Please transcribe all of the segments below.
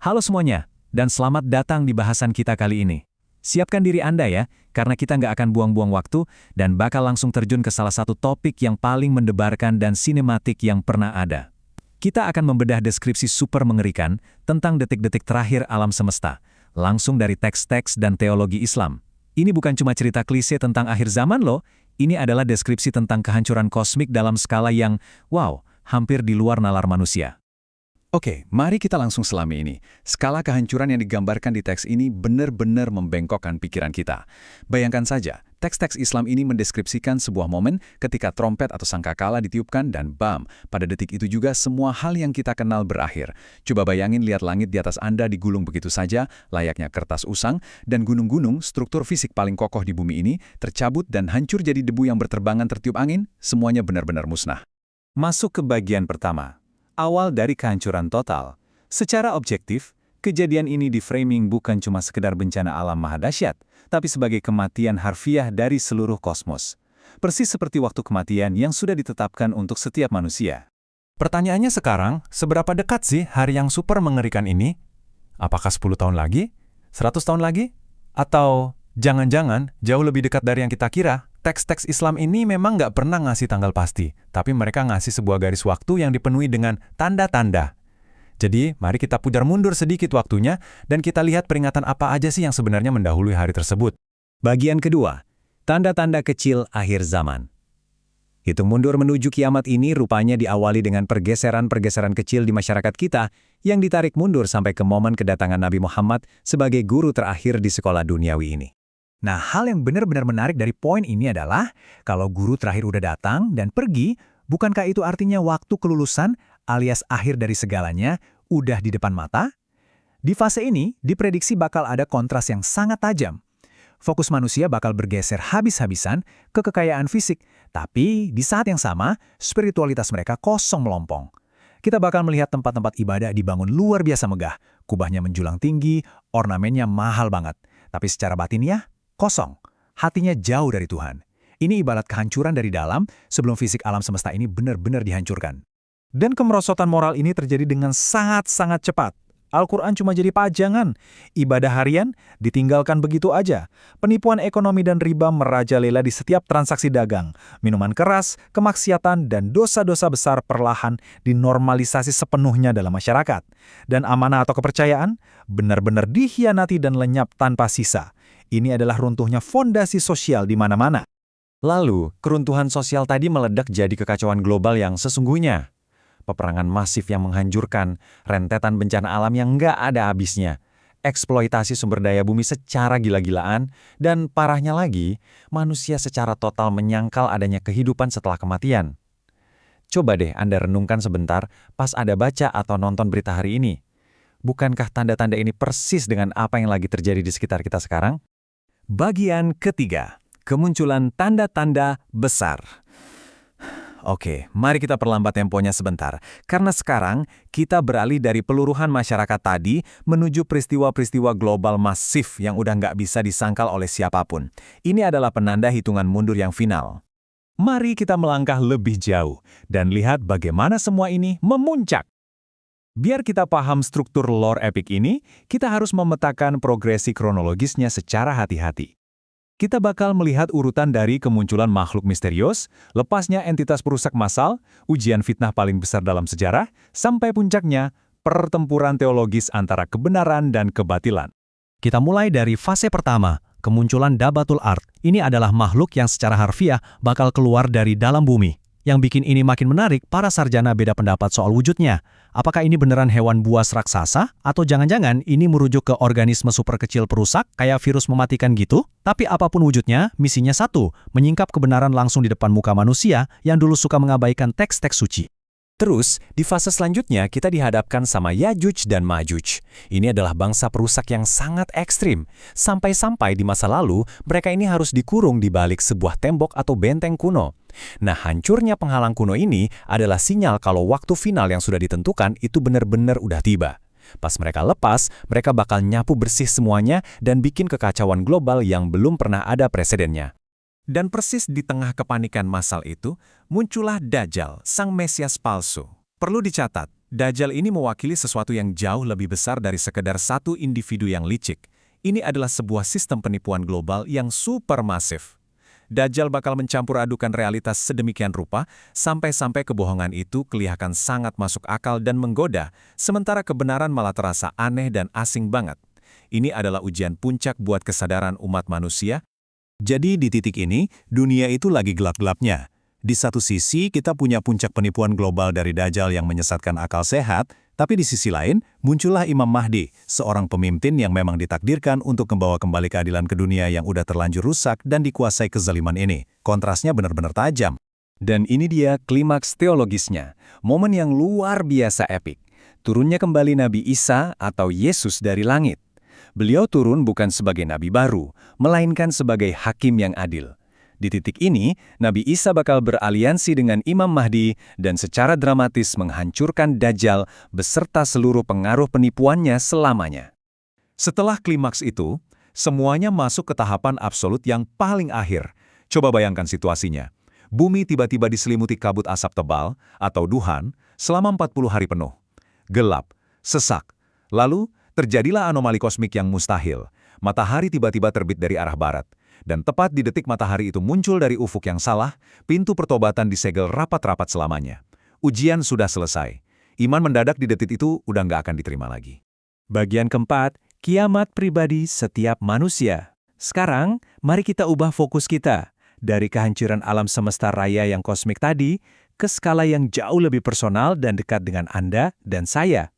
Halo semuanya, dan selamat datang di bahasan kita kali ini. Siapkan diri Anda ya, karena kita nggak akan buang-buang waktu dan bakal langsung terjun ke salah satu topik yang paling mendebarkan dan sinematik yang pernah ada. Kita akan membedah deskripsi super mengerikan tentang detik-detik terakhir alam semesta, langsung dari teks-teks dan teologi Islam. Ini bukan cuma cerita klise tentang akhir zaman loh, ini adalah deskripsi tentang kehancuran kosmik dalam skala yang, wow, hampir di luar nalar manusia. Oke, mari kita langsung selami ini. Skala kehancuran yang digambarkan di teks ini benar-benar membengkokkan pikiran kita. Bayangkan saja, teks-teks Islam ini mendeskripsikan sebuah momen ketika trompet atau sangkakala ditiupkan dan bam, pada detik itu juga semua hal yang kita kenal berakhir. Coba bayangin lihat langit di atas Anda digulung begitu saja, layaknya kertas usang, dan gunung-gunung, struktur fisik paling kokoh di bumi ini, tercabut dan hancur jadi debu yang berterbangan tertiup angin, semuanya benar-benar musnah. Masuk ke bagian pertama. Awal dari kehancuran total. Secara objektif, kejadian ini di-framing bukan cuma sekedar bencana alam maha dahsyat, tapi sebagai kematian harfiah dari seluruh kosmos. Persis seperti waktu kematian yang sudah ditetapkan untuk setiap manusia. Pertanyaannya sekarang, seberapa dekat sih hari yang super mengerikan ini? Apakah 10 tahun lagi? 100 tahun lagi? Atau jangan-jangan jauh lebih dekat dari yang kita kira? Teks-teks Islam ini memang nggak pernah ngasih tanggal pasti, tapi mereka ngasih sebuah garis waktu yang dipenuhi dengan tanda-tanda. Jadi, mari kita putar mundur sedikit waktunya, dan kita lihat peringatan apa aja sih yang sebenarnya mendahului hari tersebut. Bagian kedua, tanda-tanda kecil akhir zaman. Hitung mundur menuju kiamat ini rupanya diawali dengan pergeseran-pergeseran kecil di masyarakat kita yang ditarik mundur sampai ke momen kedatangan Nabi Muhammad sebagai guru terakhir di sekolah duniawi ini. Nah, hal yang benar-benar menarik dari poin ini adalah, kalau guru terakhir udah datang dan pergi, bukankah itu artinya waktu kelulusan alias akhir dari segalanya udah di depan mata? Di fase ini, diprediksi bakal ada kontras yang sangat tajam. Fokus manusia bakal bergeser habis-habisan ke kekayaan fisik, tapi di saat yang sama, spiritualitas mereka kosong melompong. Kita bakal melihat tempat-tempat ibadah dibangun luar biasa megah, kubahnya menjulang tinggi, ornamennya mahal banget. Tapi secara batinnya, kosong, hatinya jauh dari Tuhan. Ini ibarat kehancuran dari dalam sebelum fisik alam semesta ini benar-benar dihancurkan. Dan kemerosotan moral ini terjadi dengan sangat-sangat cepat. Al-Quran cuma jadi pajangan. Ibadah harian ditinggalkan begitu aja. Penipuan ekonomi dan riba merajalela di setiap transaksi dagang. Minuman keras, kemaksiatan, dan dosa-dosa besar perlahan dinormalisasi sepenuhnya dalam masyarakat. Dan amanah atau kepercayaan benar-benar dikhianati dan lenyap tanpa sisa. Ini adalah runtuhnya fondasi sosial di mana-mana. Lalu, keruntuhan sosial tadi meledak jadi kekacauan global yang sesungguhnya. Peperangan masif yang menghancurkan, rentetan bencana alam yang nggak ada habisnya, eksploitasi sumber daya bumi secara gila-gilaan, dan parahnya lagi, manusia secara total menyangkal adanya kehidupan setelah kematian. Coba deh Anda renungkan sebentar pas Anda baca atau nonton berita hari ini. Bukankah tanda-tanda ini persis dengan apa yang lagi terjadi di sekitar kita sekarang? Bagian ketiga, kemunculan tanda-tanda besar. Oke, mari kita perlambat temponya sebentar, karena sekarang kita beralih dari peluruhan masyarakat tadi menuju peristiwa-peristiwa global masif yang udah nggak bisa disangkal oleh siapapun. Ini adalah penanda hitungan mundur yang final. Mari kita melangkah lebih jauh dan lihat bagaimana semua ini memuncak. Biar kita paham struktur lore epic ini, kita harus memetakan progresi kronologisnya secara hati-hati. Kita bakal melihat urutan dari kemunculan makhluk misterius, lepasnya entitas perusak massal, ujian fitnah paling besar dalam sejarah, sampai puncaknya pertempuran teologis antara kebenaran dan kebatilan. Kita mulai dari fase pertama, kemunculan Dabatul Ard. Ini adalah makhluk yang secara harfiah bakal keluar dari dalam bumi. Yang bikin ini makin menarik, para sarjana beda pendapat soal wujudnya. Apakah ini beneran hewan buas raksasa? Atau jangan-jangan ini merujuk ke organisme super kecil perusak, kayak virus mematikan gitu? Tapi apapun wujudnya, misinya satu, menyingkap kebenaran langsung di depan muka manusia yang dulu suka mengabaikan teks-teks suci. Terus, di fase selanjutnya kita dihadapkan sama Yajuj dan Majuj. Ini adalah bangsa perusak yang sangat ekstrim. Sampai-sampai di masa lalu, mereka ini harus dikurung di balik sebuah tembok atau benteng kuno. Nah, hancurnya penghalang kuno ini adalah sinyal kalau waktu final yang sudah ditentukan itu benar-benar udah tiba. Pas mereka lepas, mereka bakal nyapu bersih semuanya dan bikin kekacauan global yang belum pernah ada presidennya. Dan persis di tengah kepanikan massal itu, muncullah Dajjal, sang Mesias palsu. Perlu dicatat, Dajjal ini mewakili sesuatu yang jauh lebih besar dari sekedar satu individu yang licik. Ini adalah sebuah sistem penipuan global yang supermasif. Dajjal bakal mencampur adukan realitas sedemikian rupa, sampai-sampai kebohongan itu kelihatan sangat masuk akal dan menggoda, sementara kebenaran malah terasa aneh dan asing banget. Ini adalah ujian puncak buat kesadaran umat manusia. Jadi di titik ini, dunia itu lagi gelap-gelapnya. Di satu sisi, kita punya puncak penipuan global dari Dajjal yang menyesatkan akal sehat, tapi di sisi lain, muncullah Imam Mahdi, seorang pemimpin yang memang ditakdirkan untuk membawa kembali keadilan ke dunia yang udah terlanjur rusak dan dikuasai kezaliman ini. Kontrasnya benar-benar tajam. Dan ini dia klimaks teologisnya, momen yang luar biasa epik. Turunnya kembali Nabi Isa atau Yesus dari langit. Beliau turun bukan sebagai nabi baru, melainkan sebagai hakim yang adil. Di titik ini, Nabi Isa bakal beraliansi dengan Imam Mahdi dan secara dramatis menghancurkan Dajjal beserta seluruh pengaruh penipuannya selamanya. Setelah klimaks itu, semuanya masuk ke tahapan absolut yang paling akhir. Coba bayangkan situasinya. Bumi tiba-tiba diselimuti kabut asap tebal atau duhan selama 40 hari penuh. Gelap, sesak. Lalu, terjadilah anomali kosmik yang mustahil. Matahari tiba-tiba terbit dari arah barat. Dan tepat di detik matahari itu muncul dari ufuk yang salah, pintu pertobatan disegel rapat-rapat selamanya. Ujian sudah selesai. Iman mendadak di detik itu udah nggak akan diterima lagi. Bagian keempat, kiamat pribadi setiap manusia. Sekarang, mari kita ubah fokus kita. Dari kehancuran alam semesta raya yang kosmik tadi, ke skala yang jauh lebih personal dan dekat dengan Anda dan saya.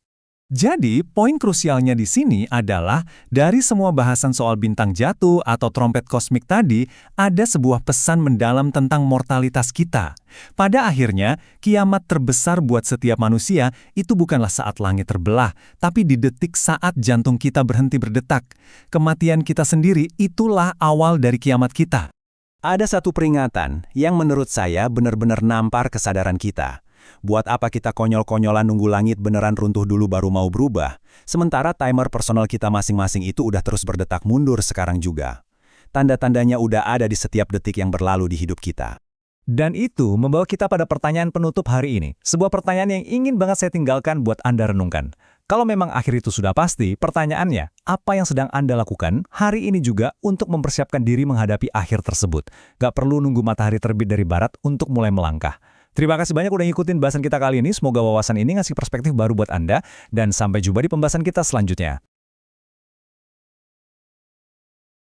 Jadi, poin krusialnya di sini adalah dari semua bahasan soal bintang jatuh atau trompet kosmik tadi, ada sebuah pesan mendalam tentang mortalitas kita. Pada akhirnya, kiamat terbesar buat setiap manusia itu bukanlah saat langit terbelah, tapi di detik saat jantung kita berhenti berdetak. Kematian kita sendiri itulah awal dari kiamat kita. Ada satu peringatan yang menurut saya benar-benar nampar kesadaran kita. Buat apa kita konyol-konyolan nunggu langit beneran runtuh dulu baru mau berubah, sementara timer personal kita masing-masing itu udah terus berdetak mundur sekarang juga. Tanda-tandanya udah ada di setiap detik yang berlalu di hidup kita. Dan itu membawa kita pada pertanyaan penutup hari ini. Sebuah pertanyaan yang ingin banget saya tinggalkan buat Anda renungkan. Kalau memang akhir itu sudah pasti, pertanyaannya, apa yang sedang Anda lakukan hari ini juga untuk mempersiapkan diri menghadapi akhir tersebut? Gak perlu nunggu matahari terbit dari barat untuk mulai melangkah. Terima kasih banyak udah ngikutin bahasan kita kali ini. Semoga wawasan ini ngasih perspektif baru buat Anda. Dan sampai jumpa di pembahasan kita selanjutnya.